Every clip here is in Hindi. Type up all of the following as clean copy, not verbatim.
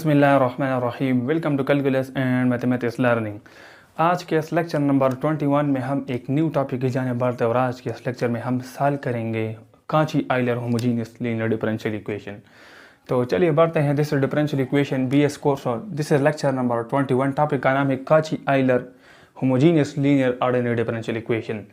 बिस्मिल्लाहिर्रहमानिर्रहीम। Welcome to calculus and mathematics learning. आज के इस लेक्चर नंबर 21 में हम एक न्यू टॉपिक की जाने बढ़ते हैं और आज के इस लेक्चर में हम सॉल्व करेंगे Cauchy Euler homogeneous linear differential equation. तो चलिए बढ़ते हैं। This is differential equation BS course और this is lecture number 21। Topic का नाम है Cauchy Euler homogeneous linear ordinary differential equation.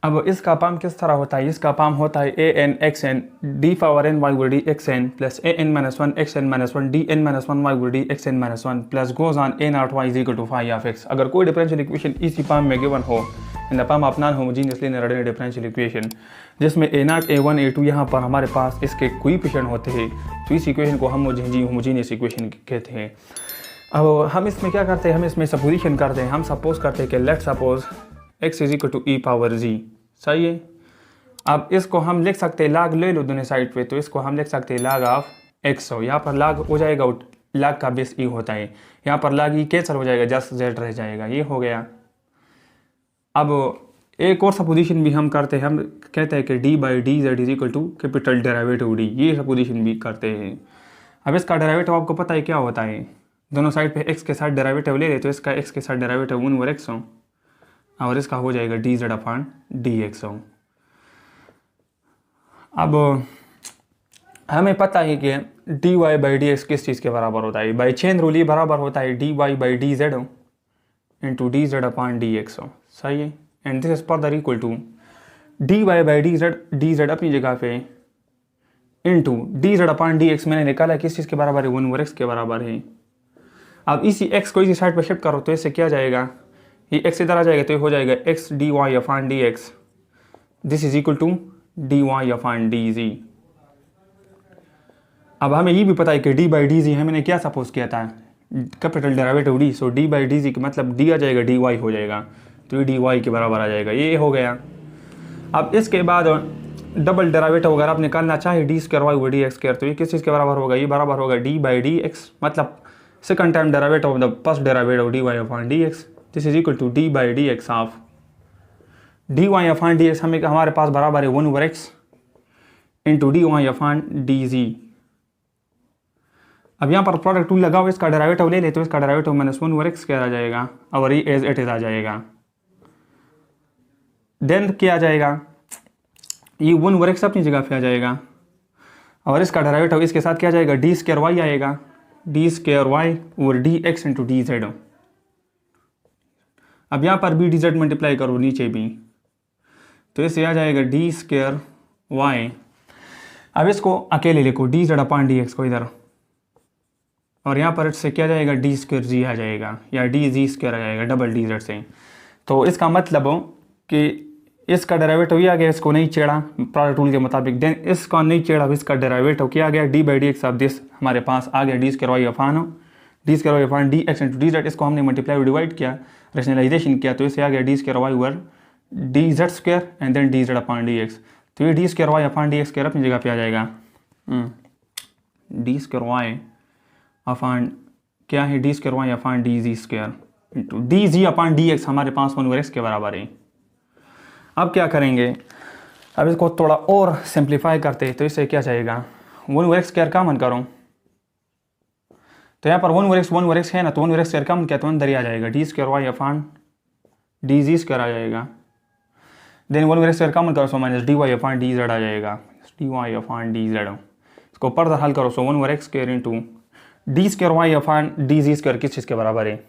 अब इसका पाम किस तरह होता है? इसका पाम होता है an xn d power n y D xn plus an minus 1 xn minus 1 dn minus 1 y D xn minus 1 plus goes on a naught y is equal to phi of x। अगर कोई डिफरेंशियल इक्वेशन इसी पाम में गिवन हो in the form of non homogeneous linear ordinary differential equation जिसमें a0 a1 a2 यहाँ पर हमारे पास इसके कोएफिशिएंट होते हैं, तो इस इक्वेशन को हम होमोजेनियस इक्वेशन कहते हैं। अब हम इसमें क्या करते हैं? हम इसमें सपोजिशन करते हैं। हम सपोज करते हैं कि let suppose x is equal to e power g। सही है। अब इसको हम लिख सकते हैं, लाग ले लो दोनों साइड पे, तो इसको हम लिख सकते हैं लाग ऑफ x हो। यहाँ पर लाग हो जाएगा, लाग का बेस e होता है। यहाँ पर लाग e कैंसिल हो जाएगा, जस्ट z रह जाएगा। ये हो गया। अब एक और सपोजिशन भी हम करते हैं। हम कहते हैं कि d by D Z is equal to capital derivative d। ये सपोजिशन भी करते हैं। अब इसका डेरिवेटिव आपको पता है क्या होता है? दोनों साइड पे x के साथ डेरिवेटिव ले ले, तो इसका x के साथ डेरिवेटिव 1 ओवर x हो और इसका हो जाएगा D Z upon D X हो। अब हमें पता है कि D Y by D X किस चीज़ के बराबर होता है? बाई चेन रूल ये बराबर होता है D Y by D Z हो into D Z upon D X हो। सही है। And this is further equal to D Y by D Z अपनी जगह पे into D Z upon D X मैंने निकाला किस चीज़ के बराबर है? 1 ओवर एक्स के बराबर है। अब इसी एक्स को इसी साइड पर शिफ्ट करो तो इससे क्या जाएगा? ये x इधर आ जाएगा तो ये हो जाएगा x D Y upon D X. This is equal to D Y upon D G. अब हमें ये भी पता है कि d बाई डी जी हमने क्या सपोज किया था? Capital derivative d। So d by D G का मतलब d आ जाएगा dy हो जाएगा, तो ये dy के बराबर आ जाएगा। ये हो गया। अब इसके बाद डबल डेरिवेटिव अगर आप निकालना चाहे D square Y D X square, तो ये किस चीज़ के बराबर होगा? ये बराबर होगा d बाई डी एक्स, मतलब second time derivative of the first derivative dy upon D X. This is equal to D by D X of D Y upon D X हमारे पास बराबर है 1 over X into D Y upon D G. अब यहाँ पर प्रोडक्ट टूल लगाओ, इसका डेरिवेटिव ले ले, तो इसका डेरिवेटिव माइनस 1 ओवर एक्स क्या आ जाएगा और ये एज इट इज आ जाएगा। देन क्या आ जाएगा? ये 1 ओवर एक्स अपनी जगह पे आ जाएगा और इसका डेरिवेटिव इसके साथ क्या आ जाएगा? डी स्क्वायर वाई आएगा, D square Y over D X into D Z. अब यहाँ पर भी डी जेड मल्टीप्लाई करो नीचे भी, तो इससे आ जाएगा डी स्क्वायर वाई। अब इसको अकेले लिखो D Z upon D x को इधर, और यहाँ पर इससे क्या जाएगा? डी स्क्वायर जी आ जाएगा या डी जी स्क्वायर आ जाएगा डबल डी जेड से। तो इसका मतलब हो कि इसका डेरिवेटिव ये आ गया, इसको नहीं छेड़ा प्रोडक्ट रूल के मुताबिक। देन इसका नहीं छेड़ा, इसका डेरिवेटिव क्या आ गया? D by D X of this हमारे पास आ गया D square Y upon D square Y upon D X into D Z. इसको हमने मल्टीप्लाई डिवाइड किया, रेशनलाइजेशन किया, तो इससे आ गया D square Y over D Z square and then D Z upon D X. तो ये D square Y upon D X square अपनी जगह पे आ जाएगा। डी स्क्वायर वाई अपॉन क्या है? D square Y upon D जी square into D G upon D X हमारे पास 1 ओवर एक्स के बराबर है। अब क्या करेंगे? अब इसको थोड़ा और सिंप्लीफाई करते हैं, तो इससे क्या जाएगा? 1 ओवर एक्स स्क्वायर कॉमन करो, तो यहाँ पर 1 ओवर एक्स है ना, तो 1 ओवर एक्स स्क्वायर कॉमन किया तो अंदर ही आ जाएगा D square Y upon D जी स्क्वायर आ जाएगा। Then 1 over x square common करो so minus D Y upon D Z आ जाएगा, D Y upon D Z. इसको फर्दर हल करो so 1 over x square into D square Y upon D जी स्क्वायर किस चीज़ के बराबर है?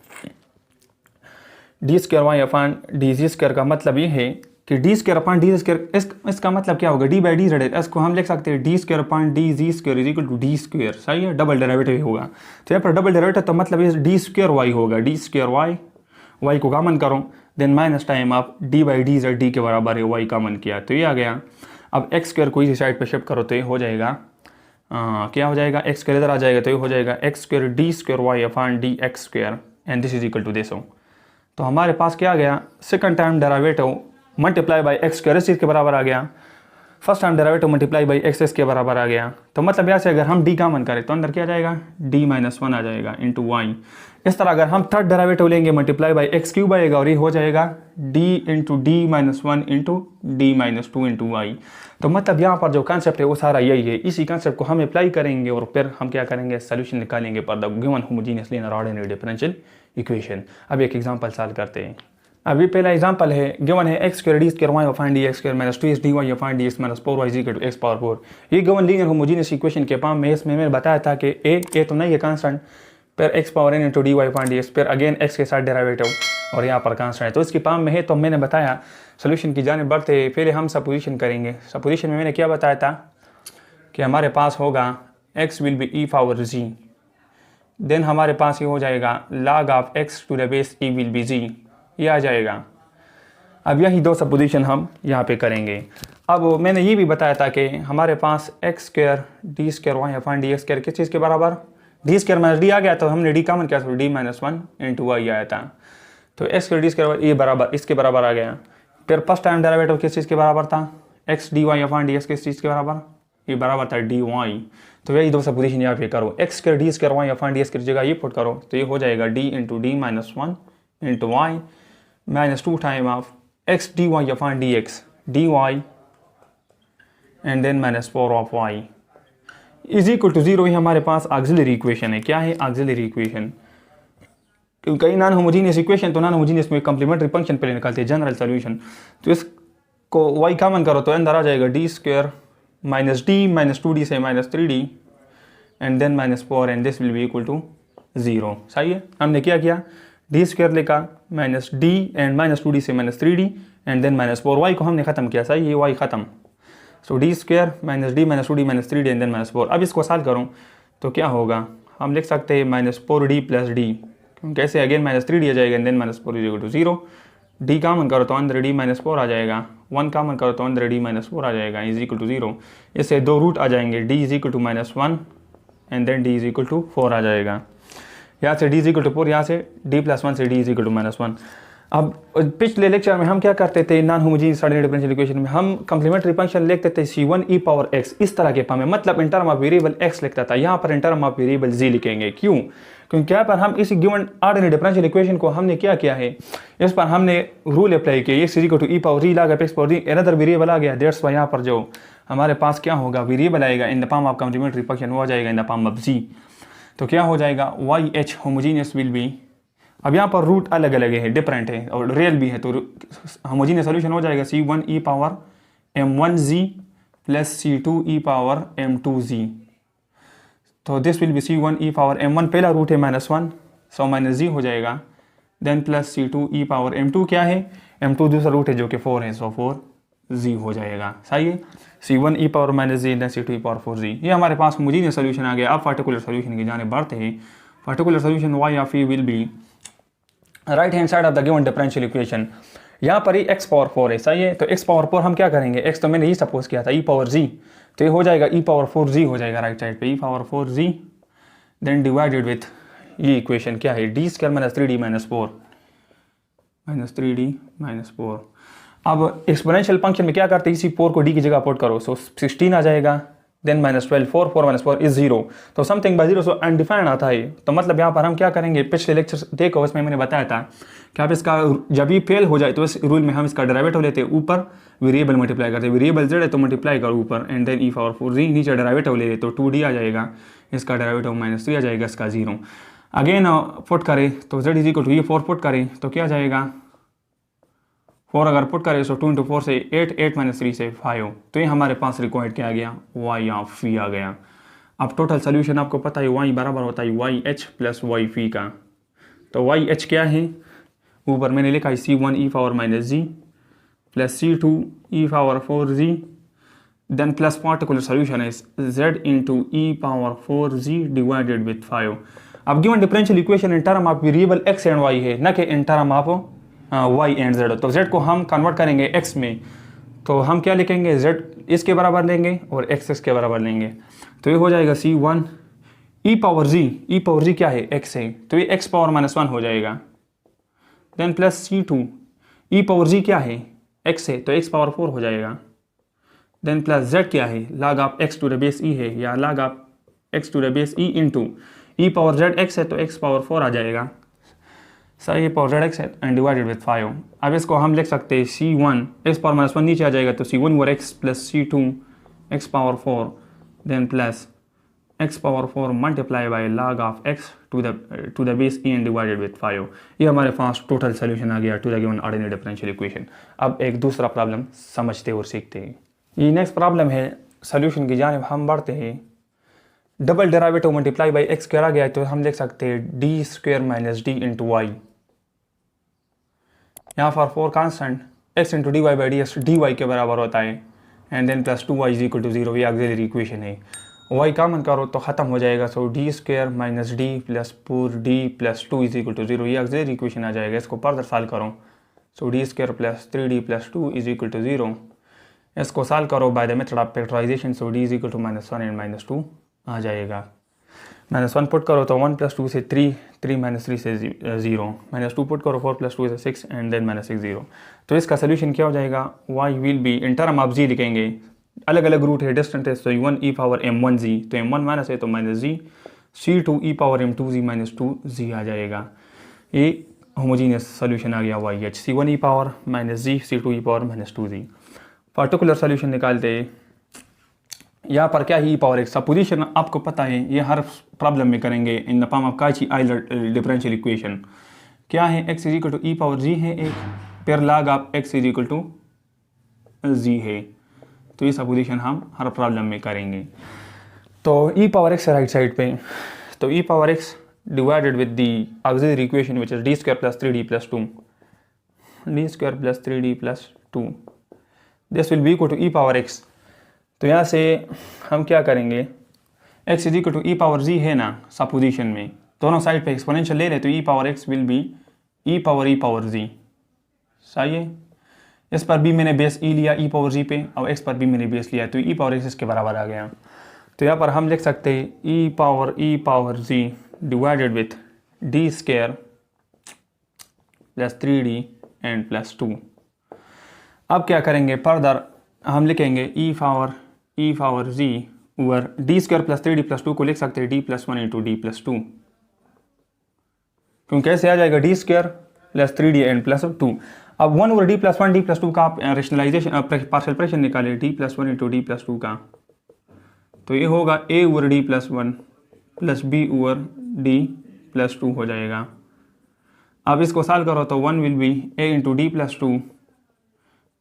D square Y upon D जी स्क्वायर का मतलब ये है कि D square upon D square, इसका मतलब क्या होगा? डी बाई डी जेड है, इसको हम लिख सकते हैं D square upon D ji square is equal to D square. सही है। डबल डेरिवेटिव होगा, तो यहाँ पर डबल डेरिवेटिव तो मतलब ये डी स्क्वायर वाई होगा, डी स्क्वायर वाई, वाई को कॉमन करो, देन माइनस टाइम आप D by D Z D के बराबर है, वाई कॉमन किया तो ये आ गया। अब एक्स स्क्वायर को इसी साइड पर शिफ्ट करो तो ये हो जाएगा क्या हो जाएगा? एक्स स्क्वायर इधर आ जाएगा तो ये हो जाएगा x square D square Y upon D X square and this is equal to this हो। तो हमारे पास क्या आ गया? Second time derivative multiply by X square इस चीज़ के बराबर आ गया। First time derivative multiply by X इसके बराबर आ गया। तो मतलब यहाँ से अगर हम डी कॉमन करें तो अंदर क्या आ जाएगा, डी माइनस वन आ जाएगा इंटू वाई। इस तरह अगर हम थर्ड डेरिवेटिव लेंगे मल्टीप्लाई बाई एक्स क्यूब आएगा और ये हो जाएगा D into D minus one into D minus two into Y. तो मतलब यहाँ पर जो कॉन्सेप्ट है वो सारा यही है। इसी कॉन्सेप्ट को हम अप्लाई करेंगे और फिर हम क्या करेंगे, सोल्यूशन निकालेंगे for the given homogeneous linear ordinary differential equation. अब एक एग्जांपल सॉल्व करते हैं। अभी पहला एग्जांपल है, गिवन है x square D square Y find D X square minus two S D Y find D X minus four Y equal to X power four. ये गिवन लीनियर होमोजेनियस इक्वेशन के फॉर्म में इसमें मैंने बताया था कि ए तो नहीं है कांस्टेंट, फिर X power N into D Y find D X, फिर अगेन एक्स के साथ डेरिवेटिव और यहाँ पर कांस्टेंट है, तो इसकी फॉर्म में है। तो मैंने बताया सोल्यूशन की जाने बढ़ते पहले हम सपोजिशन करेंगे। सपोजिशन में मैंने क्या बताया था कि हमारे पास होगा X will be E power Z, then हमारे पास ये हो जाएगा log of X to the base E will be Z, ये आ जाएगा। अब यही दो सपोजिशन हम यहाँ पे करेंगे। अब मैंने ये भी बताया था कि हमारे पास X square D square Y find D X square किस चीज़ के बराबर, डी स्क्वायर माइनस डी आ गया तो हमने डी कॉमन किया तो D minus one into Y आया था। तो एक्स स्क्वायर डी स्क्वायर ये बराबर इसके बराबर आ गया। फिर फर्स्ट टाइम डेरिवेटिव किस चीज़ के बराबर था, X D Y find D X किस चीज़ के बराबर, ये बराबर था डी वाई। तो यही दो सपोजिशन यहाँ पे करो, X square D square Y find D x की जगह ये पुट करो तो ये हो जाएगा D into D minus one into Y minus two time of X D Y find D x D Y and then minus four of Y is equal to zero. ये हमारे पास ऑक्सिलरी इक्वेशन है। क्या है ऑक्सिलरी इक्वेशन, क्योंकि नॉन होमोजेनियस इक्वेशन तो नॉन होमोजेनियस में कंप्लीमेंट्री फंक्शन पहले निकालते हैं जनरल सॉल्यूशन। तो इसको वाई कॉमन करो तो अंदर आ जाएगा D square minus D minus two D से minus three D and then minus four and this will be equal to zero. सही है, हमने क्या किया, डी स्क्वायर लेकर minus D and minus two D से minus three D and then minus four, Y को हमने खत्म किया। सही, ये वाई खत्म। So D square minus D minus two D minus three D and then minus four. अब इसको सॉल्व करूँ तो क्या होगा, हम लिख सकते हैं minus four D plus D, कैसे अगेन माइनस थ्री डी आ जाएगा and then minus four is equal to zero. D common करो तो अंदर डी माइनस फोर आ जाएगा, वन कॉमन करो तो अंदर डी माइनस फोर आ जाएगा इज इक्वल टू जीरो। इससे दो रूट आ जाएंगे, D is equal to minus one and then D is equal to four आ जाएगा। यहाँ से D is equal to four, यहाँ से डी प्लस वन से D is equal to minus one. अब पिछले लेक्चर में हम क्या करते थे, non homogeneous ordinary differential equation में हम कंप्लीमेंट्री फंक्शन लिखते थे c1 e पावर x इस तरह के फॉर्म में, मतलब इन टर्म ऑफ वेरिएबल x लिखता था। यहाँ पर इन टर्म ऑफ वेरिएबल z लिखेंगे। क्यों, क्योंकि यहाँ पर हम इस गिवन ऑर्डिनरी डिफरेंशियल इक्वेशन को हमने क्या किया है, इस पर हमने रूल अप्लाई किया, x is equal to e power z log of x power z another variable आ गया। दैट्स व्हाई यहाँ पर जो हमारे पास क्या होगा वेरिएबल आएगा in the form of complementary function वो आ जाएगा in the form of z। तो क्या हो जाएगा Y H homogeneous will be, अब यहाँ पर रूट अलग अलग है, डिफरेंट है और रियल भी है, तो होमोजीनियस सोल्यूशन हो जाएगा c1 e power m1z plus c2 e power m2z। तो this will B c1 e power m1 पहला रूट है minus one, so minus z हो जाएगा, then plus c2 e power m2 क्या है, m2 दूसरा रूट है जो कि 4 है, सो 4z हो जाएगा। सही है, c1 e power minus z then c2 e power 4z। ये हमारे पास होमोजीनियस सोल्यूशन आ गया। अब पार्टिकुलर सोल्यूशन की जाने बढ़ते हैं। Particular solution y of e will be right hand side of the given differential equation. यहाँ पर ही x पावर 4 है। सही है, तो x पावर 4 हम क्या करेंगे, x तो मैंने ही सपोज किया था e पावर z, तो ये हो जाएगा e पावर 4z हो जाएगा राइट साइड पे, e power 4z then divided with ये इक्वेशन क्या है D square minus three D minus four minus three D minus four. अब एक्सपोनेंशियल फंक्शन में क्या करते हैं, इसी 4 को d की जगह पुट करो, सो 16 आ जाएगा, then minus 12 4 minus 4 is zero, तो something by zero, so undefined आता है। तो मतलब यहाँ पर हम क्या करेंगे, पिछले लेक्चर देखो उसमें मैंने बताया था कि आप इसका जब भी फेल हो जाए तो इस रूल में हम इसका डेरिवेटिव लेते हैं, ऊपर वेरिएबल मल्टीप्लाई करते हैं, वेरिएबल z है तो मल्टीप्लाई करो ऊपर and then e power 4z, नीचे डेरिवेटिव ले तो 2d आ जाएगा, इसका डेरिवेटिव माइनस 3 आ जाएगा, इसका जीरो। अगेन पुट करें तो z इज इक्वल टू ये 4 पुट करें तो क्या जाएगा 4 अगर पुट करें तो 2 इंटू 4 से 8 8 माइनस 3 से 5, तो ये हमारे पास रिक्वायर्ड क्या आ गया y ऑफ फी आ गया। अब टोटल सोल्यूशन आपको पता है y बराबर होता है वाई एच प्लस वाई फी का। तो वाई एच क्या है, ऊपर मैंने लिखा है c1 e power minus Z plus c2 e power 4z then plus particular solution है z into e power 4z divided with 5। अब given differential equation in term of variable x and y है, न कि in term of y and z। तो z को हम कन्वर्ट करेंगे x में, तो हम क्या लिखेंगे z इसके बराबर लेंगे और x इसके बराबर लेंगे, तो ये हो जाएगा c1 e पावर z क्या है x है, तो ये x पावर माइनस 1 हो जाएगा, then plus c2 e power z क्या है x है, तो x पावर 4 हो जाएगा, देन प्लस z क्या है, log of x to the base e है, या log of x to the base e into e power z x है तो x पावर 4 आ जाएगा, सही, e पावर z x है एंड डिवाइडेड विथ 5। अब इसको हम लिख सकते हैं c1 x पावर -1 नीचे आ जाएगा तो c1 over x plus c2 x power 4 then plus x power 4 multiply by log of x to the base e and divided with 5। ये हमारे पास टोटल सोल्यूशन आ गया to the given ordinary differential equation. अब एक दूसरा प्रॉब्लम समझते और सीखते हैं। ये नेक्स्ट प्रॉब्लम है, सोल्यूशन की जानिब हम बढ़ते हैं। Double derivative multiply by x करा गया है तो हम लिख सकते हैं d square minus d into y. यहाँ पर 4 constant x into D Y by D x D y के बराबर होता है and then plus 2y is equal to 0। ये ऑक्सिलरी इक्वेशन है। y कॉमन करो तो ख़त्म हो जाएगा, so d square minus d plus 4d plus 2 is equal to 0। ये ऑक्सिलरी इक्वेशन आ जाएगा। इसको फर्दर सॉल्व करो, so d square plus 3d plus 2 is equal to 0। इसको सॉल्व करो by the method of factorisation, so d is equal to -1 and -2 आ जाएगा। -1 पुट करो तो 1 + 2 से 3, 3 - 3 से 0, -2 पुट करो 4 + 2 से 6 एंड देन -6 0। तो इसका सोल्यूशन क्या हो जाएगा, y will be in term of z लिखेंगे, अलग अलग रूट है, डिस्टेंट है, तो 1 e पावर m1z तो m1 माइनस है तो -z, c2 e power m2z minus 2z आ जाएगा। ये होमोजीनियस सोल्यूशन आ गया y h, c1 e power -z c2 e power -2z। Particular solution निकालते हैं। यहाँ पर क्या है, e पावर x। सपोजिशन आपको पता है, ये हर प्रॉब्लम में करेंगे in the form of Cauchy Euler differential equation. क्या है, x is equal to e power g है एक, फिर log of x is equal to z है। तो ये सपोजिशन हम हर प्रॉब्लम में करेंगे। तो e power x right side पे, तो e power x divided with the auxiliary equation which is D square plus 3d plus 2, D square plus 3d plus 2, this will be equal to e power x। तो यहाँ से हम क्या करेंगे, x is equal to e power z है ना सपोजिशन में, दोनों साइड पे एक्सपोनेंशियल ले रहे तो e power x will be e power z, सही है। इस पर भी मैंने बेस e लिया e पावर z पे, और x पर भी मैंने बेस लिया तो e पावर x इसके बराबर आ गया। तो यहाँ पर हम लिख सकते हैं e power z divided with D square plus 3d and plus 2। अब क्या करेंगे, फर्दर हम लिखेंगे e power z over D square plus 3d plus 2 को लिख सकते हैं d plus 1 into D plus 2, क्योंकि ऐसे आ जाएगा D square plus 3d and plus 2। अब 1 over D plus 1 D plus 2 का आप रेशनलाइजेशन पार्शियल फ्रैक्शन निकाले, D plus 1 into D plus 2 का, तो ये होगा a over D plus 1 plus b over D plus 2 हो जाएगा। अब इसको सॉल्व करो तो 1 will be a into D plus 2,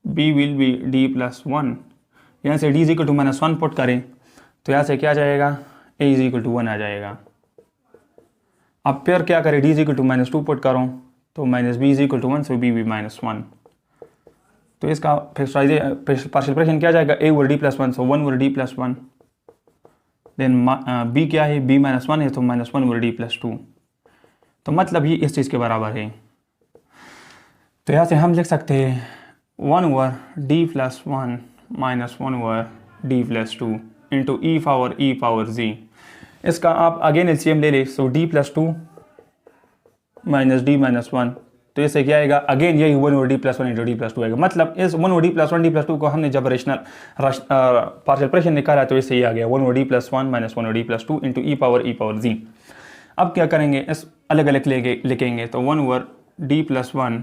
b will be d plus 1। यहाँ से d is equal to -1 put करें तो यहाँ से क्या आ जाएगा, a इज इक्वल टू 1 आ जाएगा। अब फिर क्या करें, d is equal to -2 put करो तो -b is equal to 1, so b भी -1। तो इसका पार्शियल फ्रैक्शन क्या आ जाएगा, a over d plus 1, so 1 over d plus 1, then b क्या है, b -1 है तो -1 ओवर d प्लस 2। तो मतलब ये इस चीज़ के बराबर है। तो यहाँ से हम लिख सकते हैं 1 over d plus 1 minus 1 over d plus 2 into e power z। इसका आप अगेन एलसीएम ले ले, सो d plus 2 minus d minus 1, तो इससे क्या आएगा, अगेन यही 1 over d plus 1 into D plus 2 आएगा। मतलब इस 1 over d plus 1 D plus 2 को हमने जब रेशनल पार्शियल फ्रैक्शन निकाला तो इससे ये आ गया 1 over d plus 1 minus 1 over d plus 2 into e power z। अब क्या करेंगे, इस अलग अलग लिखेंगे तो 1 over d plus 1,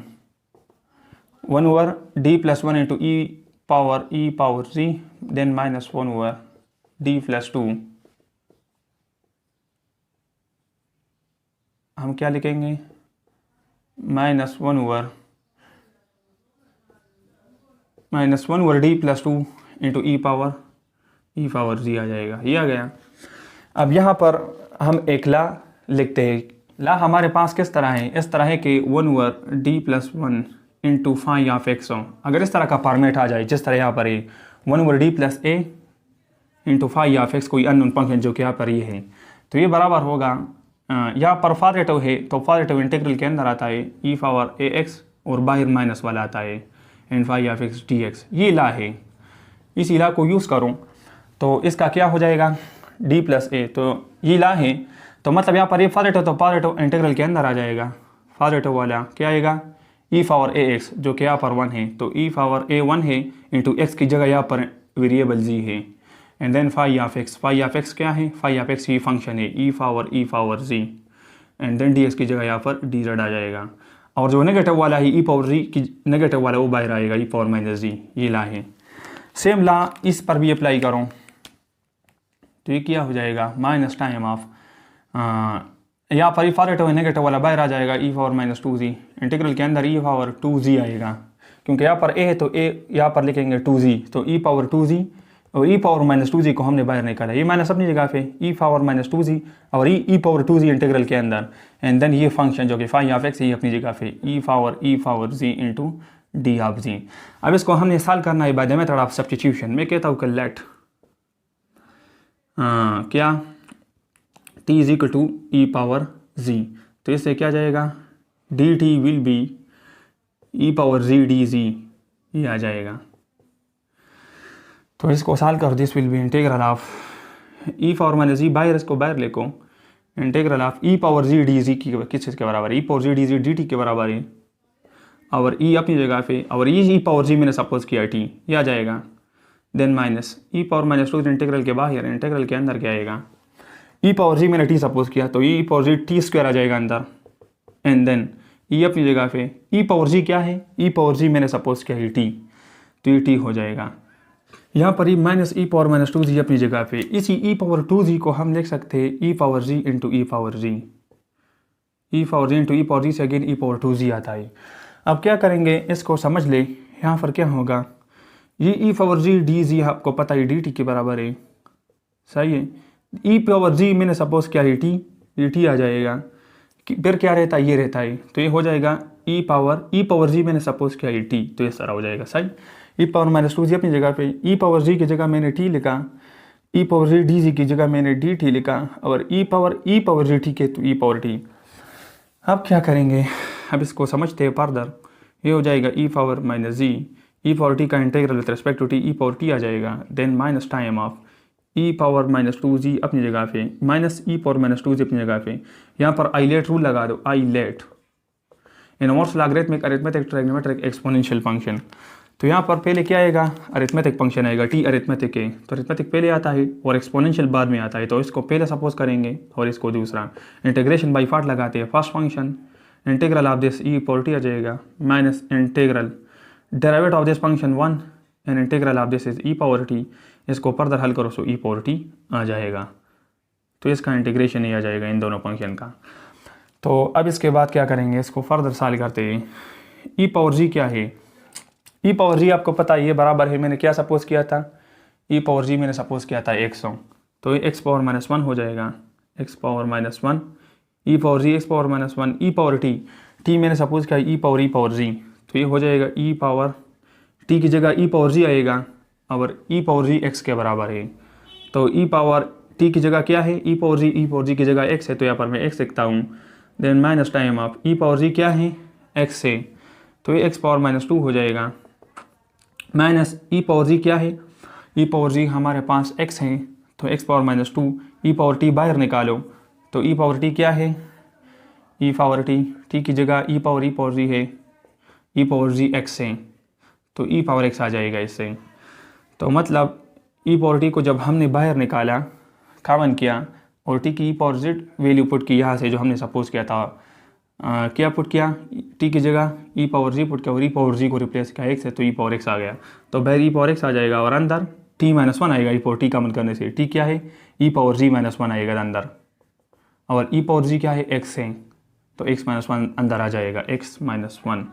1 over d plus 1 into e power z, then minus 1 over d plus 2। हम क्या लिखेंगे, -1 over d plus 2 into e power z आ जाएगा। ये आ गया। अब यहाँ पर हम एक ला लिखते हैं। ला हमारे पास किस तरह है, इस तरह है कि 1 over d plus 1 into phi of X हो। अगर इस तरह का फॉर्मेट आ जाए जिस तरह यहाँ पर है 1 over d plus a into phi of X, कोई अननोन फंक्शन जो कि यहाँ पर ये है, तो ये बराबर होगा, यहाँ पर फॉर्मेटिव है तो फॉर्मेटिव इंटीग्रल के अंदर आता है e पावर ax और बाहर माइनस वाला आता है and phi of X dx। ये ला है, इस ला को यूज़ करूँ तो इसका क्या हो जाएगा, d प्लस a। तो ये ला है तो मतलब यहाँ पर ये फॉर्मेटिव तो फॉर्मेटिव इंटीग्रल के अंदर आ जाएगा। फॉर्मेटिव वाला क्या आएगा, e पावर ax जो कि यहाँ पर 1 है, तो e पावर a 1 है इंटू एक्स की जगह यहाँ पर वेरिएबल जी है। And then phi of x क्या है, फाई ऑफ एक्स ये फंक्शन है e power z, and then d x की जगह यहाँ पर डी जेड आ जाएगा। और जो नेगेटिव वाला है ई पावर जी की नेगेटिव वाला वो बाहर आएगा ई पावर माइनस जी, ये ला है। सेम ला इस पर भी अप्लाई करो तो ये क्या हो जाएगा माइनस टाइम ऑफ यहाँ पर पॉजिटिव नेगेटिव वाला बाहर आ जाएगा ई पावर माइनस टू जी, इंटीग्रल के अंदर ई पावर टू जी आएगा क्योंकि यहाँ पर ए है तो ए यहाँ पर लिखेंगे टू जी, तो ई पावर टू जी और ई पावर माइनस टू जी को हमने बाहर निकाला, ये माइनस अपनी जगह पे ई पावर माइनस टू जी और ई पावर टू जी इंटीग्रल के अंदर, एंड देन ये फंक्शन जो कि फाई ऑफ एक्स ये अपनी जगह पे e power z into d of z. अब इसको हमने सॉल्व करना है by the method of substitution. मैं कहता हूँ कि लेट क्या t is equal to E power z, तो इससे क्या जाएगा d t will be E power z d z, ये आ जाएगा। तो इसको सॉल्व कर this will be integral of e power minus z बाहर, इसको बाहर लेको integral of e power z d z की किस चीज़ के बराबर है, e power z d z d t के बराबर है, और ई अपनी जगह पे और ई पावर जी मैंने सपोज किया टी, ये आ जाएगा। Then minus e power minus to integral के बाहर, इंटीग्रल के अंदर क्या आएगा ई पावर जी मैंने टी सपोज किया तो ई पावर जी टी स्क्वायर आ जाएगा अंदर, एंड देन ई अपनी जगह पे ई पावर जी क्या है ई पावर जी मैंने सपोज किया है टी, तो ये टी हो जाएगा। यहाँ पर E minus e power minus two z अपनी जगह पे, इसी ई पावर टू जी को हम लिख सकते हैं ई पावर जी इंटू ई पावर जी, ई पावर जी इंटू ई पावर जी से अगेन ई पावर टू जी आता है। अब क्या करेंगे इसको समझ ले, यहाँ पर क्या होगा ये ई पावर जी डी जी आपको पता है डी टी के बराबर है, सही है। ई पावर जी मैंने सपोज किया है टी, ये टी आ जाएगा, फिर क्या रहता है ये रहता है, तो ये हो जाएगा ई पावर जी मैंने सपोज किया है टी, तो ये सारा हो जाएगा सही। ई पावर माइनस टू जी अपनी जगह पे, ई पावर जी की जगह मैंने टी लिखा, ई पावर जी डी जी की जगह मैंने डी टी लिखा, और ई पावर जी टी के तो ई पावर टी। अब क्या करेंगे, अब इसको समझते हैं फर्दर, ये हो जाएगा e power minus z e power t का integral with respect to t e power t आ जाएगा, then minus time of e power minus two z अपनी जगह पे minus e power minus two z अपनी जगह पे, यहाँ पर आईलेट रूल लगा दो, ILATE inverse logarithmic arithmetic trigonometric exponential function. तो यहाँ पर पहले क्या आएगा अरिथमेटिक फंक्शन आएगा, टी अरिथमेटिक है तो अरिथमेटिक पहले आता है और एक्सपोनेंशियल बाद में आता है, तो इसको पहले सपोज करेंगे और इसको दूसरा। इंटीग्रेशन बाई पार्ट लगाते हैं, first function integral of this e power t आ जाएगा minus integral derivative of this function 1 and integral of this is e power t, इसको फर्दर हल करो सो ई पावर टी आ जाएगा, तो इसका इंटीग्रेशन ही आ जाएगा इन दोनों फंक्शन का। तो अब इसके बाद क्या करेंगे, इसको फर्दर सॉल्व करते हैं। ई पावर जी क्या है, ई पावर जी आपको पता है ये बराबर है, मैंने क्या सपोज किया था ई पावर जी मैंने सपोज किया था एक्स, तो ये एक्स पावर माइनस वन हो जाएगा, एक्स पावर माइनस वन ई पावर जी एक्स पावर माइनस वन ई पावर टी, टी मैंने सपोज किया ई पावर जी, तो ये हो जाएगा ई पावर टी की जगह ई पावर जी आएगा और ई पावर जी एक्स के बराबर है, तो ई पावर टी की जगह क्या है ई पावर जी की जगह एक्स है, तो यहाँ पर मैं एक्स लिखता हूँ। Then minus time of e power z क्या है एक्स है, तो ये एक्स पावर माइनस टू हो जाएगा, माइनस ई पावर जी क्या है ई पावर जी हमारे पास एक्स है, तो x power minus to E power T बाहर निकालो, तो ई पावर टी क्या है ई पावर टी की जगह ई पावर जी है ई पावर जी एक्स है, तो ई पावर एक्स आ जाएगा इससे। तो मतलब ई पावर टी को जब हमने बाहर निकाला कॉमन किया और टी की ई पावर जेड वैल्यू पुट की यहाँ से जो हमने सपोज किया था, क्या पुट किया टी की जगह ई पावर जी पुट किया और ई पावर जी को रिप्लेस किया एक्स है, तो ई पावर एक्स आ गया, तो बाहर ई पावर एक्स आ जाएगा और अंदर टी माइनस वन आएगा, ई पावर टी कॉमन करने से टी क्या है ई पावर जी माइनस वन आएगा अंदर, और ई पावर जी क्या है एक्स है, तो एक्स माइनस वन अंदर आ जाएगा एक्स माइनस वन।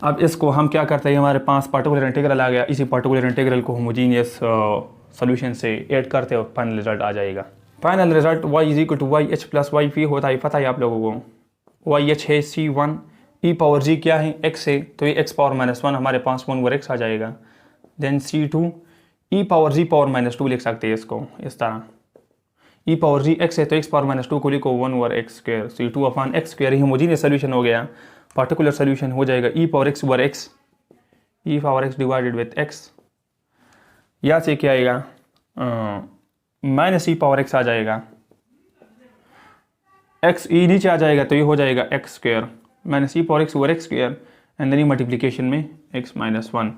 अब इसको हम क्या करते हैं, हमारे पास पार्टिकुलर इंटीग्रल आ गया, इसी पार्टिकुलर इंटीग्रल को होमोजीनियस सॉल्यूशन से ऐड करते हैं और फाइनल रिजल्ट आ जाएगा। Final result y is equal to Y H plus Y P होता है, पता है आप लोगों को, वाई एच है सी वन, ई पावर जी क्या है एक्स है, तो ये एक्स पावर माइनस वन हमारे पास वन ओवर एक्स आ जाएगा, देन सी टू ई power G power minus two लिख सकते हैं इसको इस तरह, ई पावर जी एक्स है तो एक्स पावर माइनस टू को लिखो one over x square, c two upon x square, ही होमोजीनियस सॉल्यूशन हो गया। पार्टिकुलर सॉल्यूशन हो जाएगा e power x over x, e power x divided with x, यहाँ से क्या आएगा माइनस ई पावर एक्स आ जाएगा, एक्स ई नीचे आ जाएगा तो ये हो जाएगा x square minus e power x over x square, and then multiplication में x minus one,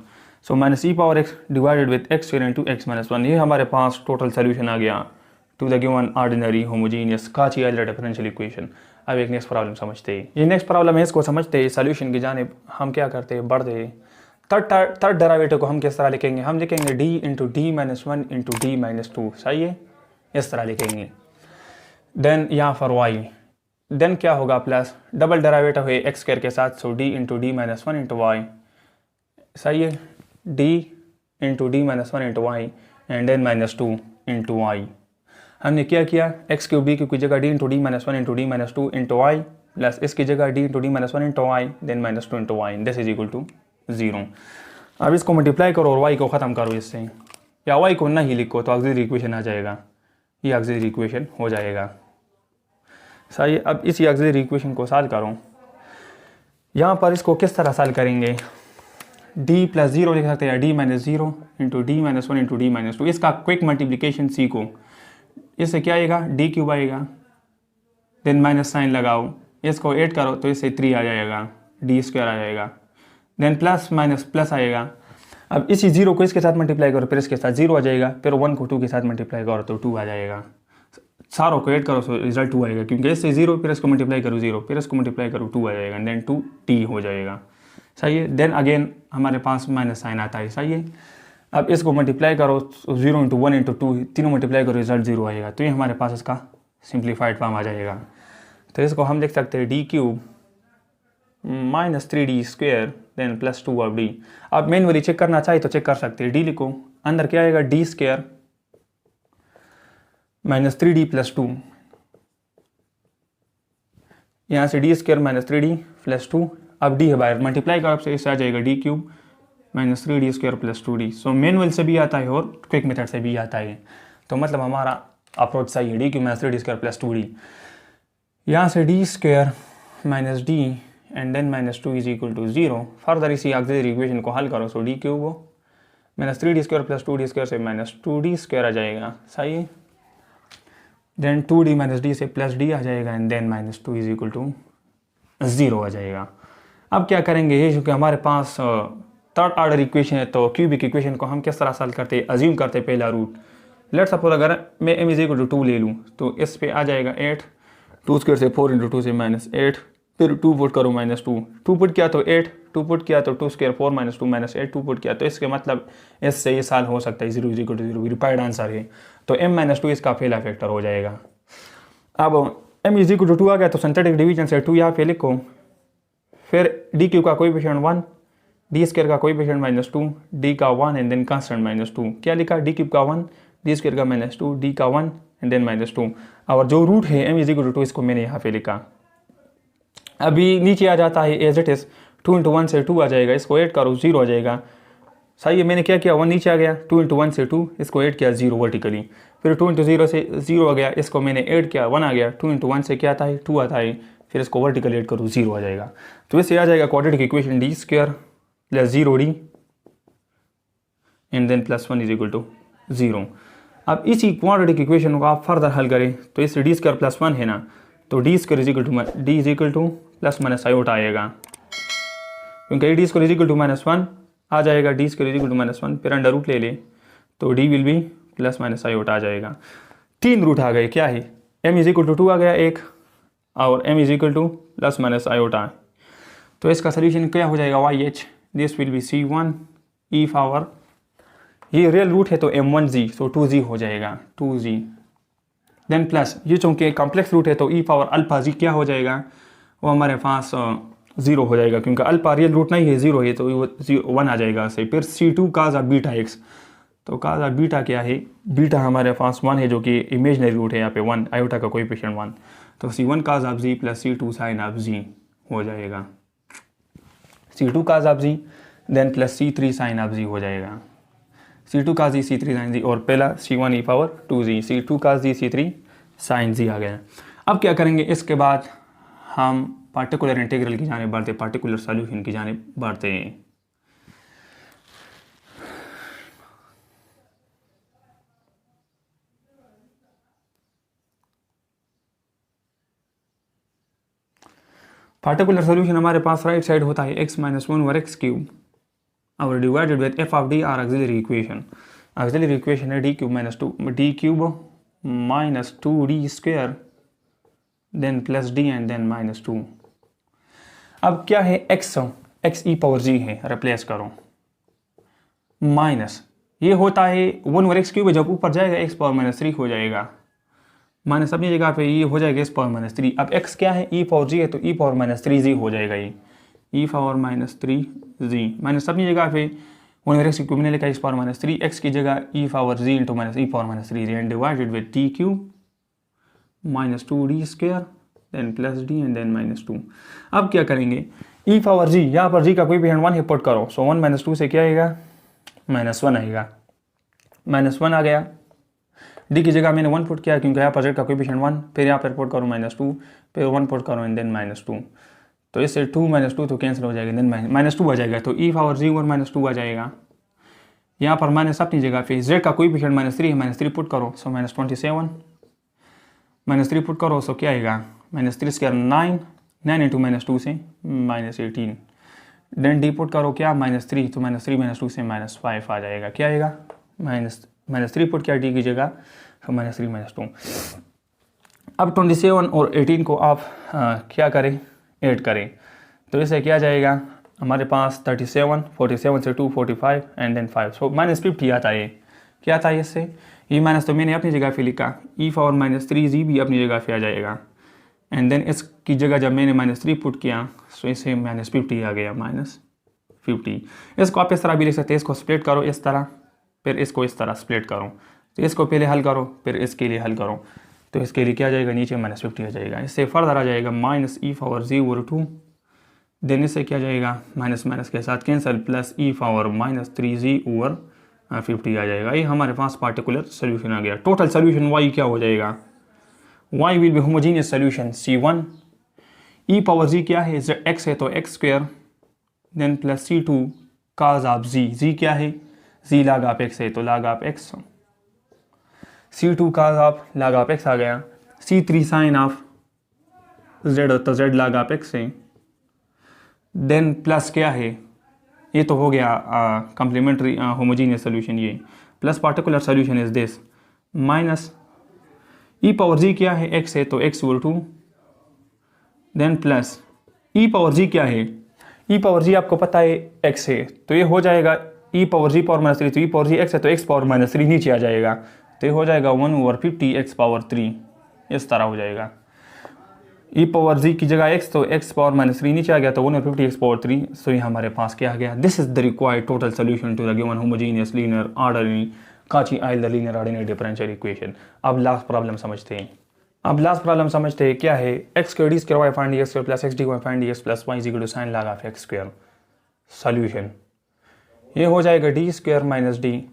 so minus e power x divided with x square into x minus one, ये हमारे पास टोटल सोल्यूशन आ गया to the given ordinary homogeneous Cauchy Euler differential equation. अब एक नेक्स्ट प्रॉब्लम समझते हैं। ये नेक्स्ट प्रॉब्लम है, इसको समझते हैं। सोल्यूशन की जानिब हम क्या करते हैं, बढ़ते हैं। थर्ड डेरिवेटिव को हम किस तरह लिखेंगे, हम लिखेंगे D into D minus one into D minus to, सही है, इस तरह लिखेंगे। देन यहाँ पर वाई, देन क्या होगा प्लस डबल डेरिवेटिव है एक्स स्क्वायर के साथ, so d into D minus one into y, सही है, d into D minus one into y and then minus two into y. हमने क्या किया, एक्स क्यूब डी की जगह d into D minus one into D minus two into y plus इसकी जगह d into D minus one into y then minus two into y, this is equal to 0। अब इसको मल्टीप्लाई करो और वाई को ख़त्म करो इससे, या वाई को नहीं लिखो तो ऑक्सिलरी इक्वेशन आ जाएगा, ये ऑक्सिलरी इक्वेशन हो जाएगा, सही है। अब इसी ऑक्सिलरी इक्वेशन को सॉल्व करो। यहाँ पर इसको किस तरह सॉल्व करेंगे, डी प्लस जीरो लिख सकते हैं, D minus zero into D minus one into D minus to. इसका क्विक मल्टीप्लीकेशन सीखो, इससे क्या आएगा, डी क्यूब आएगा, देन माइनस साइन लगाओ, इसको ऐड करो तो इससे 3 आ जाएगा, डी स्क्वायर आ जाएगा, देन प्लस माइनस प्लस आएगा। अब इसी जीरो को इसके साथ मल्टीप्लाई करो, फिर इसके साथ 0 आ जाएगा, फिर 1 को 2 के साथ मल्टीप्लाई करो तो 2 आ जाएगा, सारों को ऐड करो तो रिजल्ट 2 आएगा, क्योंकि इससे 0 फिर इसको मल्टीप्लाई करो 0 फिर इसको मल्टीप्लाई करो 2 आ जाएगा, देन 2t हो जाएगा, सही है। देन अगेन हमारे पास माइनस साइन आता है, सही है। अब इसको मल्टीप्लाई करो 0 इंटू 1 इंटू 2, तीनों मल्टीप्लाई करो रिजल्ट 0 आएगा, तो ये हमारे पास इसका सिंप्लीफाइड फॉर्म आ जाएगा। तो इसको हम लिख सकते हैं D cube minus 3d square then plus 2 of D. आप मैनुअली चेक करना चाहिए तो चेक कर सकते हैं, डी लिखो, अंदर क्या आएगा, D square minus 3d plus 2, यहाँ से D square minus 3d plus 2, अब डी है बाहर, मल्टीप्लाई करो आपसे इससे आ जाएगा D cube minus 3d square plus 2d। So manual से भी आता है और क्विक मेथड से भी आता है, तो मतलब हमारा अप्रोच सही है, D cube minus 3d square plus 2d। यहाँ से D square minus D and then minus 2 is equal to 0। Further इसी ऑक्सिलरी इक्वेशन को हल करो, सो डी क्यूब हो minus 3d square plus 2d square से माइनस 2d स्क्वायर आ जाएगा, सही है। देन 2d माइनस डी से प्लस डी आ जाएगा and then minus 2 is equal to 0 आ जाएगा। अब क्या करेंगे, ये क्योंकि हमारे पास थर्ड ऑर्डर इक्वेशन है तो क्यूबिक इक्वेशन को हम किस तरह सॉल्व करते हैं, अज्यूम करते हैं पहला रूट। लेट सपोज अगर मैं m इज इक्वल टू 2 ले लूँ तो इस पे आ जाएगा 8, 2 स्क्वायर से 4 इंटू 2 से माइनस 8, फिर 2 पुट करो माइनस 2, 2 पुट किया तो 8, 2 पुट किया तो 2 स्क्वायर 4 माइनस 2 माइनस 8, 2 पुट किया तो इसके मतलब इससे ये सॉल्व हो सकता है, 0 is equal to 0 required answer है, तो m माइनस 2 इसका पहला फैक्टर हो जाएगा। अब m इज इक्वल टू 2 आ गया तो सिंथेटिक डिवीजन से 2 यहाँ पे लिखो, फिर डी क्यू का कोएफिशिएंट 1, डी स्क्वायर का कोएफिशिएंट माइनस 2, डी का 1 एंड देन कांस्टेंट माइनस 2। क्या लिखा, डी क्यूब का 1, डी स्क्वायर का माइनस 2, डी का 1 एंड देन माइनस 2। और जो रूट है m इज इक्वल टू 2 इसको मैंने यहाँ पे लिखा। अभी नीचे आ जाता है एज इट इज, 2 इंटू 1 से 2 आ जाएगा, इसको ऐड करो 0 आ जाएगा, सही है। मैंने क्या किया, 1 नीचे आ गया, 2 इंटू 1 से 2, इसको ऐड किया 0 वर्टिकली, फिर 2 इंटू 0 से 0 आ गया, इसको मैंने ऐड किया 1 आ गया, 2 इंटू 1 से क्या आता है 2 आता है, फिर इसको वर्टिकल ऐड करो 0 आ जाएगा, तो इससे आ जाएगा quadratic equation D square plus 0d and then plus 1 is equal to 0। अब इसी क्वाड्रेटिक इक्वेशन को आप फर्दर हल करें तो इससे डी स्क्वायर प्लस 1 है ना, तो d square is equal to plus minus iota आएगा, क्योंकि d square is equal to minus 1 आ जाएगा, D square is equal to minus 1, फिर अंडर रूट ले ले तो d will be plus minus iota आ जाएगा। 3 रूट आ गए, क्या है, m इज इक्वल टू 2 आ गया एक, और m is equal to plus minus iota, तो इसका सोल्यूशन क्या हो जाएगा, YH, this will B C1 e power, ये रियल रूट है तो m1g, सो 2g हो जाएगा, 2g, देन प्लस ये चूँकि कॉम्प्लेक्स रूट है तो e पावर अल्फा जी क्या हो जाएगा, वो हमारे पास 0 हो जाएगा, क्योंकि अल्फा रियल रूट नहीं है 0 है तो वो 1 आ जाएगा से। फिर C2 cos of beta x, तो काज ऑफ बीटा क्या है, बीटा हमारे पास 1 है जो कि इमेजनरी रूट है, यहाँ पे 1 आयोटा का कोएफिशिएंट 1, तो C1 cos of z plus C2 sine of z हो जाएगा, C2 cos of z then plus C3 sine of z हो जाएगा, C2 काज जी C3 साइन जी, और पहला C1 e power 2g, C2 काज जी C3 साइन जी आ गया। अब क्या करेंगे, इसके बाद हम पार्टिकुलर इंटीग्रल की जाने बढ़ते, पार्टिकुलर सॉल्यूशन की जाने बढ़ते हैं। पार्टिकुलर सॉल्यूशन हमारे पास राइट साइड होता है x minus 1 over x cube, और divided with f of d or auxiliary equation. Auxiliary equation है D cube minus two d cube minus two D square then plus d and then minus two. अब क्या है एक्स ई पावर जी है, रिप्लेस करो माइनस ये होता है 1 ओवर एक्स क्यूब, जब ऊपर जाएगा एक्स पावर माइनस 3 हो जाएगा, माइनस अपनी जगह पे ये हो जाएगा एक्स पावर माइनस 3। अब एक्स क्या है ई पावर जी है तो ई पावर माइनस 3 जी हो जाएगा, ये ई पावर माइनस 3 जी माइनस अपनी जगह पे 1 ओवर एक्स क्यूब ने लिखा एक्स पावर माइनस 3, एक्स की जगह e power z into minus e power minus 3 z and divided with d cube minus 2d square then plus d and then minus 2। अब क्या करेंगे, ई पावर जी यहाँ पर जी का कोई भी हैंड 1 ही पुट करो, सो 1 माइनस 2 से क्या आएगा -1 आएगा, -1 आ गया। डी की जगह मैंने 1 पुट किया क्योंकि यहाँ पर जेड का कोई भी हैंड 1, फिर यहाँ पर पुट करो -2, फिर 1 पुट करो एंड देन -2, तो इससे 2 - 2 तो कैंसिल हो जाएगा, देन -2 आ जाएगा, तो ई पावर जी और -2 आ जाएगा। यहाँ पर माइनस अपनी जगह पे जेड का कोई भी हैंड -3 है, -3 पुट करो, सो -27, -3 पुट करो, सो क्या आएगा -3 स्क्वायर 9, 9 इंटू -2 से -18, देन डी पुट करो क्या -3, तो -3 -2 से -5 आ जाएगा, क्या आएगा -3 पुट किया डी की जगह, तो -3 -2। अब 27 और 18 को आप क्या करें ऐड करें, तो इसे क्या जाएगा हमारे पास 37, 47 से 2 45 एंड देन 5, सो -50 आता है। क्या था इससे, ये माइनस तो मैंने अपनी जगह पे लिखा, ई पावर -3 जी भी अपनी जगह पे आ जाएगा, एंड देन इसकी जगह जब मैंने -3 पुट किया सो इसे -50 आ गया, -50। इसको आप इस तरह भी लिख सकते हैं, इसको स्प्लिट करो इस तरह, फिर इसको इस तरह स्प्लिट करो, तो इसको पहले हल करो फिर इसके लिए हल करो, तो इसके लिए क्या आ जाएगा नीचे -50 आ जाएगा। इससे फर्दर आ जाएगा -e पावर जी ओवर 2, देन इससे क्या जाएगा माइनस माइनस के साथ cancel, plus e power -3g over 50 आ जाएगा। ये हमारे पास पार्टिकुलर सोल्यूशन आ गया। टोटल सोल्यूशन y क्या हो जाएगा, y will be homogeneous solution C1, e power g क्या है x है तो x square, then plus C2 cos of z क्या है z log ऑफ x है तो log of x, C2 cos of log of x आ गया, C3 साइन ऑफ z तो z log ऑफ x है, देन प्लस क्या है ये तो हो गया कम्प्लीमेंट्री होमोजीनियस सोल्यूशन, ये plus particular solution is this minus e power z क्या है x है तो x over 2, then plus e power z क्या है, ई पावर जी आपको पता है x है तो ये हो जाएगा ई पावर जी पावर -3, तो ई पावर जी x है तो x पावर -3 नीचे आ जाएगा, तो ये हो जाएगा 1 ओवर 50 x पावर 3, इस तरह हो जाएगा। ई पावर जी की जगह x तो x पावर -3 नीचे आ गया तो 1 ओवर 50 x पावर 3, सो ये हमारे पास क्या आ गया, this is the required total solution to the given homogeneous linear ordinary Cauchy Euler linear ordinary differential equation. अब लास्ट प्रॉब्लम समझते हैं, क्या है x स्क्वायर D square y find d square plus x D Y find D x plus y is equal to sine log of x square. Solution ये हो जाएगा डी स्क्वायर माइनस डी,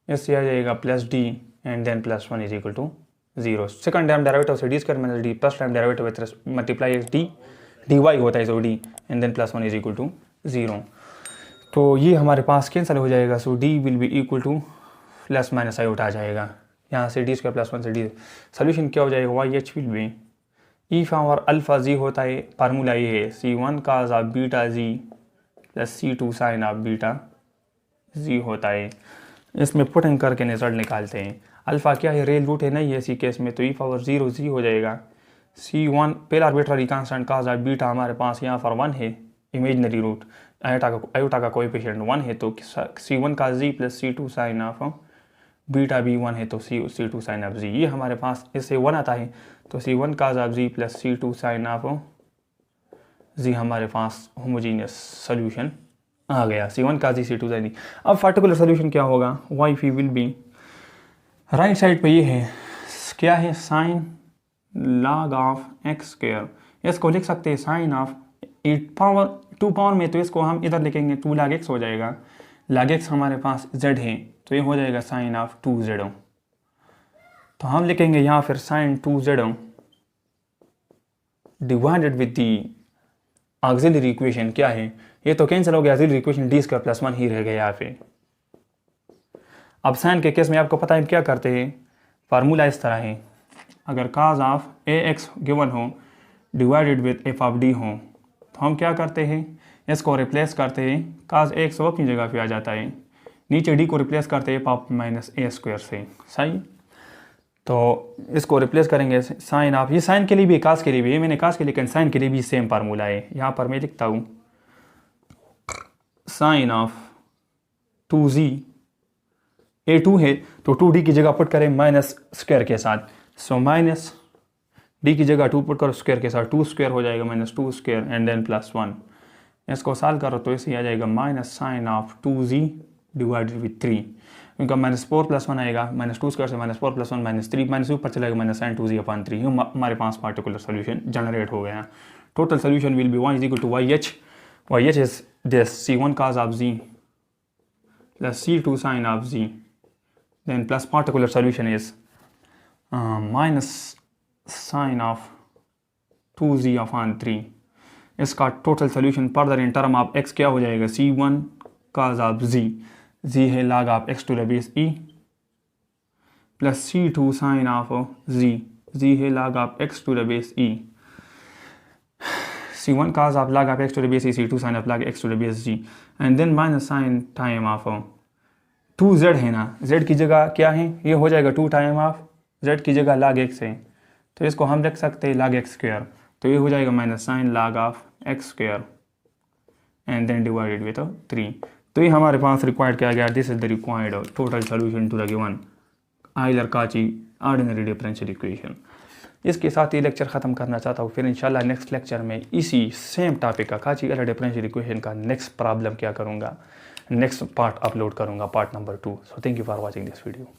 इससे आ जाएगा plus d and then plus 1 is equal to 0। Second time derivative से D square minus d, first time derivative with multiply x d d y होता है, so d and then plus 1 is equal to 0। तो ये हमारे पास कैंसिल हो जाएगा, so d will be equal to plus minus i आ जाएगा, यहाँ से डी स्क्वायर प्लस 1 से डी। सोल्यूशन क्या हो जाएगा, Y h will be E power alpha z होता है, फार्मूला ये है C1 cos of beta z plus C2 sine of beta z होता है। इसमें पुटिंग करके रिजल्ट निकालते हैं। अल्फा क्या है, रियल रूट है नहीं है इसी केस में, तो ई पावर 0 जी हो जाएगा। C1 पहला arbitrary constant cos of beta हमारे पास यहाँ पर 1 है, इमेजनरी रूट आयोटा का कोएफिशिएंट 1 है, तो C1 का z plus C2 sine of beta भी 1 है तो C2 साइन ऑफ जी, ये हमारे पास इससे 1 आता है, तो C1 cos of z plus C2 sine of z हमारे पास होमोजीनियस सोल्यूशन आ गया, C1 का जी C2 साइन। अब पार्टिकुलर सोल्यूशन क्या होगा, y phi will be right side पे ये है क्या है sine log of x square, इसको लिख सकते हैं साइन ऑफ 2 पावर में, तो इसको हम इधर लिखेंगे 2 log x हो जाएगा, log x हमारे पास z है तो ये हो जाएगा साइन ऑफ 2z, तो हम लिखेंगे यहाँ फिर sine 2z divided with the auxiliary equation क्या है, ये तो कैंसिल हो गया, auxiliary equation D square plus 1 ही रह गया यहाँ पे। अब साइन के केस में आपको पता है क्या करते हैं, फार्मूला इस तरह है, अगर cause of A x given हो divided with f of D हो, तो हम क्या करते हैं इसको रिप्लेस करते हैं काज एक्स वो अपनी जगह पे आ जाता है, नीचे डी को रिप्लेस करते हैं पावर माइनस ए स्क्वायर से। सही, तो इसको रिप्लेस करेंगे साइन ऑफ, ये साइन के लिए भी काज के लिए भी है, मैंने काज के लिए साइन के लिए भी सेम फार्मूला है। यहाँ पर मैं लिखता हूँ साइन ऑफ 2z, ए 2 है तो 2d की जगह पुट करें माइनस स्क्वायर के साथ, सो माइनस डी की जगह 2 पुट करो स्क्वायर के साथ, 2 स्क्वायर हो जाएगा minus 2 square and then plus 1। इसको सॉल्व करो तो ऐसे आ जाएगा minus sine of 2z divided with 3, क्योंकि माइनस 4 प्लस 1 आएगा, माइनस 2 स्क्वायर से माइनस 4 प्लस 1 माइनस 3, माइनस ऊपर चलेगा माइनस साइन 2z अपॉन 3। हमारे पास पार्टिकुलर सोल्यूशन जनरेट हो गया। Total solution will be y is equal to YH is this C1 cos of z plus C2 sin of z, then plus particular solution is minus sin of 2z upon 3। इसका total solution further in term of x क्या हो जाएगा, C1 cos of z है log of x to the base e plus C2 sin of z है log of x to the base e, C1 cos of log of x to the base e, C2 sin of log x to the base g, and then minus sine time of 2z है ना, z की जगह क्या है, ये हो जाएगा 2 टाइम ऑफ z की जगह log x है, तो इसको हम देख सकते हैं log x स्क्वायर, तो ये हो जाएगा minus sine log of x square and then divided with 3। तो ये हमारे पास रिक्वायर्ड किया गया, this is the required total solution to the given Euler Cauchy ordinary differential equation. इसके साथ ये लेक्चर ख़त्म करना चाहता हूँ, फिर इंशाल्लाह नेक्स्ट लेक्चर में इसी सेम टॉपिक का कॉची ऑयलर डिफरेंशियल इक्वेशन का नेक्स्ट प्रॉब्लम क्या करूँगा, नेक्स्ट पार्ट अपलोड करूँगा, part number 2। So thank you for watching this video.